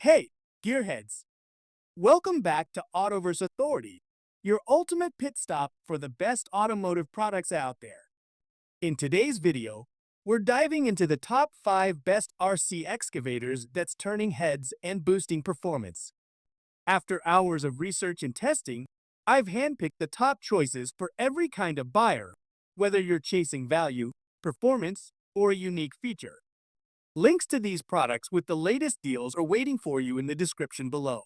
Hey, gearheads! Welcome back to Autoverse Authority, your ultimate pit stop for the best automotive products out there. In today's video, we're diving into the top 5 best RC excavators that's turning heads and boosting performance. After hours of research and testing, I've handpicked the top choices for every kind of buyer, whether you're chasing value, performance, or a unique feature. Links to these products with the latest deals are waiting for you in the description below.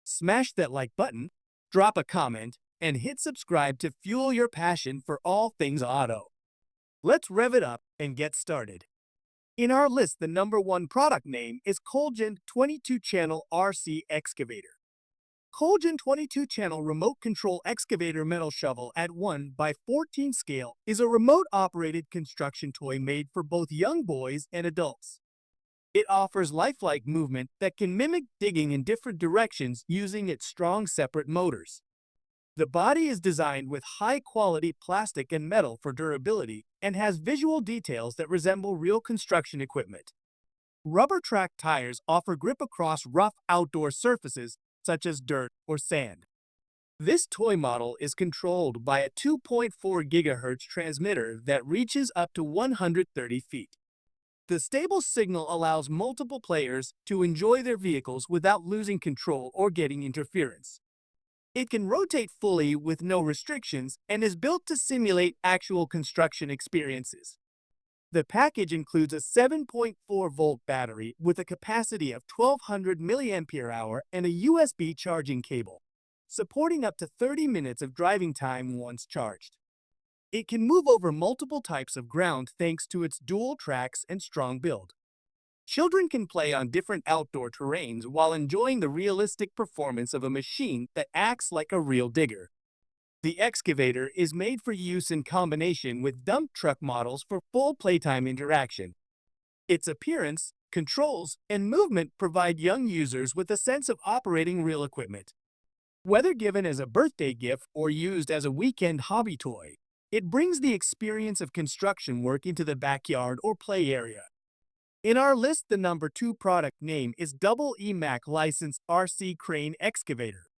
Smash that like button, drop a comment, and hit subscribe to fuel your passion for all things auto. Let's rev it up and get started. In our list, the number 1 product name is Kolegend 22-channel RC Excavator. Kolegend 22-channel remote control excavator metal shovel at 1x14 scale is a remote-operated construction toy made for both young boys and adults. It offers lifelike movement that can mimic digging in different directions using its strong separate motors. The body is designed with high-quality plastic and metal for durability and has visual details that resemble real construction equipment. Rubber track tires offer grip across rough outdoor surfaces such as dirt or sand. This toy model is controlled by a 2.4 GHz transmitter that reaches up to 130 feet. The stable signal allows multiple players to enjoy their vehicles without losing control or getting interference. It can rotate fully with no restrictions and is built to simulate actual construction experiences. The package includes a 7.4-volt battery with a capacity of 1200 mAh and a USB charging cable, supporting up to 30 minutes of driving time once charged. It can move over multiple types of ground thanks to its dual tracks and strong build. Children can play on different outdoor terrains while enjoying the realistic performance of a machine that acts like a real digger. The excavator is made for use in combination with dump truck models for full playtime interaction. Its appearance, controls, and movement provide young users with a sense of operating real equipment. Whether given as a birthday gift or used as a weekend hobby toy, it brings the experience of construction work into the backyard or play area. In our list, the number 2 product name is Mack licensed RC crane excavator.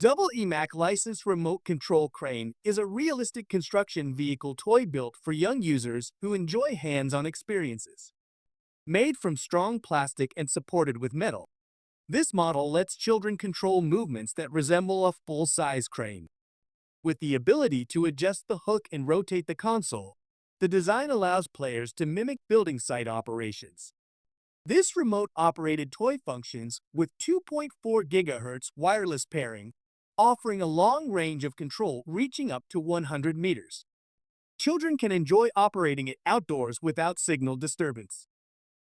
Mack licensed remote control crane is a realistic construction vehicle toy built for young users who enjoy hands-on experiences. Made from strong plastic and supported with metal, this model lets children control movements that resemble a full-size crane. With the ability to adjust the hook and rotate the console, the design allows players to mimic building site operations. This remote-operated toy functions with 2.4 GHz wireless pairing, offering a long range of control reaching up to 100 meters. Children can enjoy operating it outdoors without signal disturbance.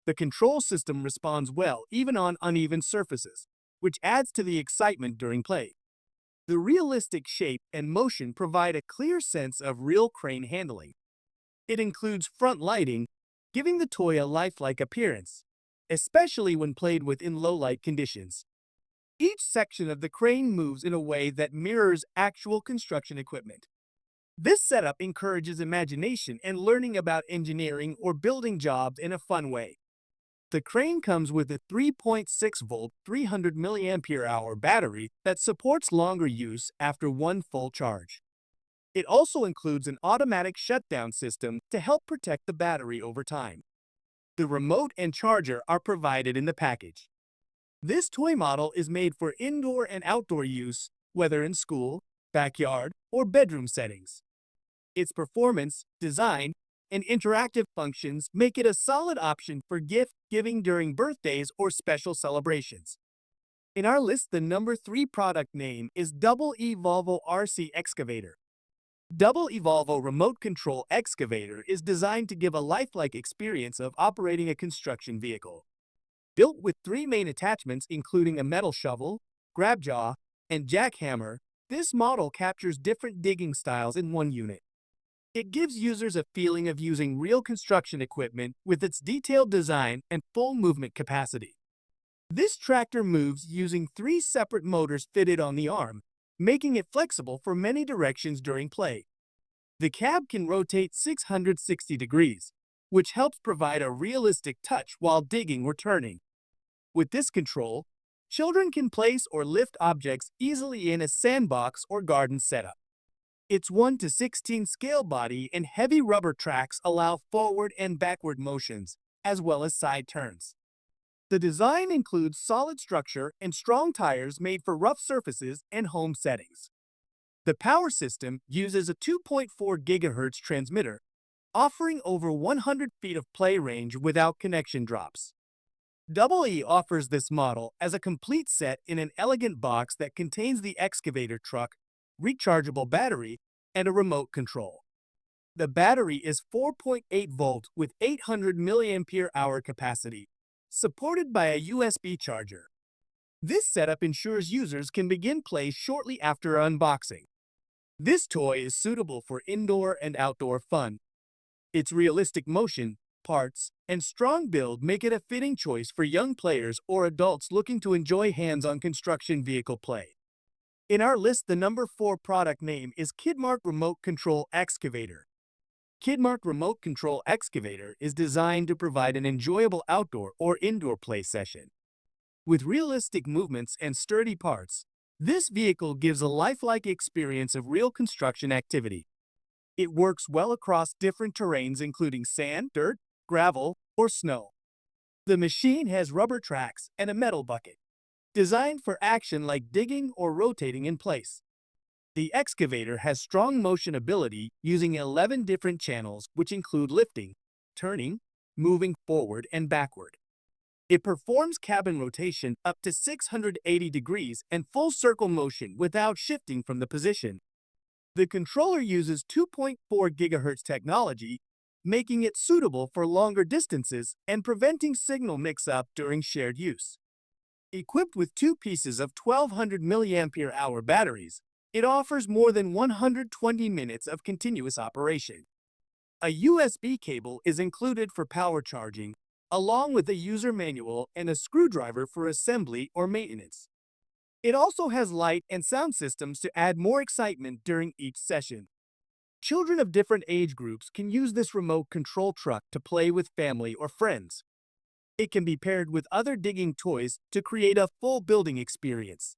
The control system responds well even on uneven surfaces, which adds to the excitement during play. The realistic shape and motion provide a clear sense of real crane handling. It includes front lighting, giving the toy a lifelike appearance, especially when played with in low-light conditions. Each section of the crane moves in a way that mirrors actual construction equipment. This setup encourages imagination and learning about engineering or building jobs in a fun way. The crane comes with a 3.6-volt, 300 mAh battery that supports longer use after one full charge. It also includes an automatic shutdown system to help protect the battery over time. The remote and charger are provided in the package. This toy model is made for indoor and outdoor use, whether in school, backyard, or bedroom settings. Its performance, design, and interactive functions make it a solid option for gift giving during birthdays or special celebrations. In our list, the number 3 product name is Volvo RC Excavator. Volvo Remote Control Excavator is designed to give a lifelike experience of operating a construction vehicle. Built with 3 main attachments including a metal shovel, grab jaw, and jackhammer, this model captures different digging styles in one unit. It gives users a feeling of using real construction equipment with its detailed design and full movement capacity. This tractor moves using 3 separate motors fitted on the arm, making it flexible for many directions during play. The cab can rotate 660 degrees, which helps provide a realistic touch while digging or turning. With this control, children can place or lift objects easily in a sandbox or garden setup. Its 1 to 16 scale body and heavy rubber tracks allow forward and backward motions, as well as side turns. The design includes solid structure and strong tires made for rough surfaces and home settings. The power system uses a 2.4 GHz transmitter, offering over 100 feet of play range without connection drops. EE offers this model as a complete set in an elegant box that contains the excavator truck, rechargeable battery, and a remote control. The battery is 4.8 volt with 800 mAh capacity, supported by a USB charger. This setup ensures users can begin play shortly after unboxing. This toy is suitable for indoor and outdoor fun. Its realistic motion, parts, and strong build make it a fitting choice for young players or adults looking to enjoy hands-on construction vehicle play. In our list, the number 4 product name is KIDMARKT Remote Control Excavator. KIDMARKT Remote Control Excavator is designed to provide an enjoyable outdoor or indoor play session. With realistic movements and sturdy parts, this vehicle gives a lifelike experience of real construction activity. It works well across different terrains including sand, dirt, gravel, or snow. The machine has rubber tracks and a metal bucket, designed for action like digging or rotating in place. The excavator has strong motion ability using 11 different channels which include lifting, turning, moving forward and backward. It performs cabin rotation up to 680 degrees and full circle motion without shifting from the position. The controller uses 2.4 GHz technology, making it suitable for longer distances and preventing signal mix-up during shared use. Equipped with 2 pieces of 1200 mAh batteries, it offers more than 120 minutes of continuous operation. A USB cable is included for power charging, along with a user manual and a screwdriver for assembly or maintenance. It also has light and sound systems to add more excitement during each session. Children of different age groups can use this remote control truck to play with family or friends. It can be paired with other digging toys to create a full building experience.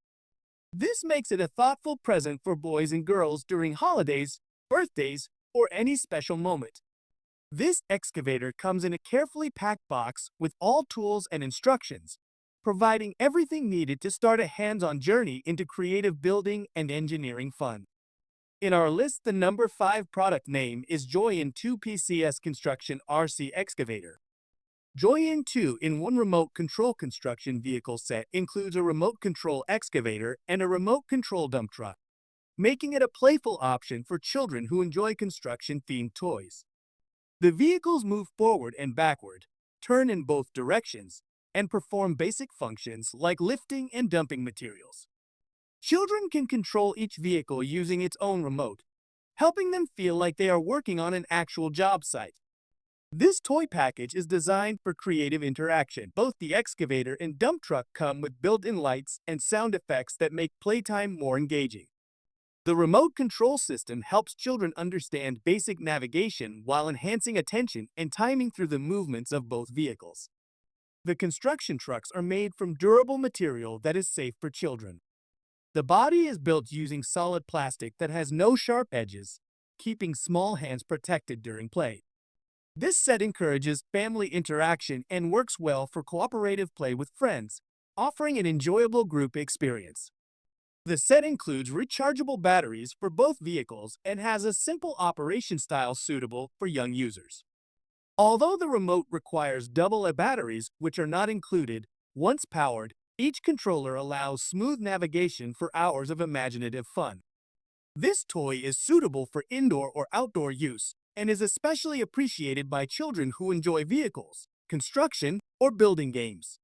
This makes it a thoughtful present for boys and girls during holidays, birthdays, or any special moment. This excavator comes in a carefully packed box with all tools and instructions, providing everything needed to start a hands-on journey into creative building and engineering fun. In our list, the number 5 product name is JOYIN 2PCS Construction RC Excavator. JOYIN 2-in-1 remote control construction vehicle set includes a remote control excavator and a remote control dump truck, making it a playful option for children who enjoy construction-themed toys. The vehicles move forward and backward, turn in both directions, and perform basic functions like lifting and dumping materials. Children can control each vehicle using its own remote, helping them feel like they are working on an actual job site. This toy package is designed for creative interaction. Both the excavator and dump truck come with built-in lights and sound effects that make playtime more engaging. The remote control system helps children understand basic navigation while enhancing attention and timing through the movements of both vehicles. The construction trucks are made from durable material that is safe for children. The body is built using solid plastic that has no sharp edges, keeping small hands protected during play. This set encourages family interaction and works well for cooperative play with friends, offering an enjoyable group experience. The set includes rechargeable batteries for both vehicles and has a simple operation style suitable for young users. Although the remote requires double A batteries, which are not included, once powered, each controller allows smooth navigation for hours of imaginative fun. This toy is suitable for indoor or outdoor use and is especially appreciated by children who enjoy vehicles, construction, or building games.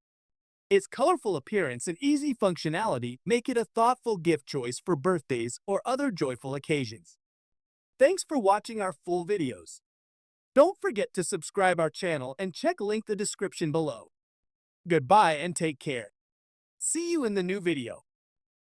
Its colorful appearance and easy functionality make it a thoughtful gift choice for birthdays or other joyful occasions. Thanks for watching our full videos. Don't forget to subscribe our channel and check link the description below. Goodbye and take care. See you in the new video.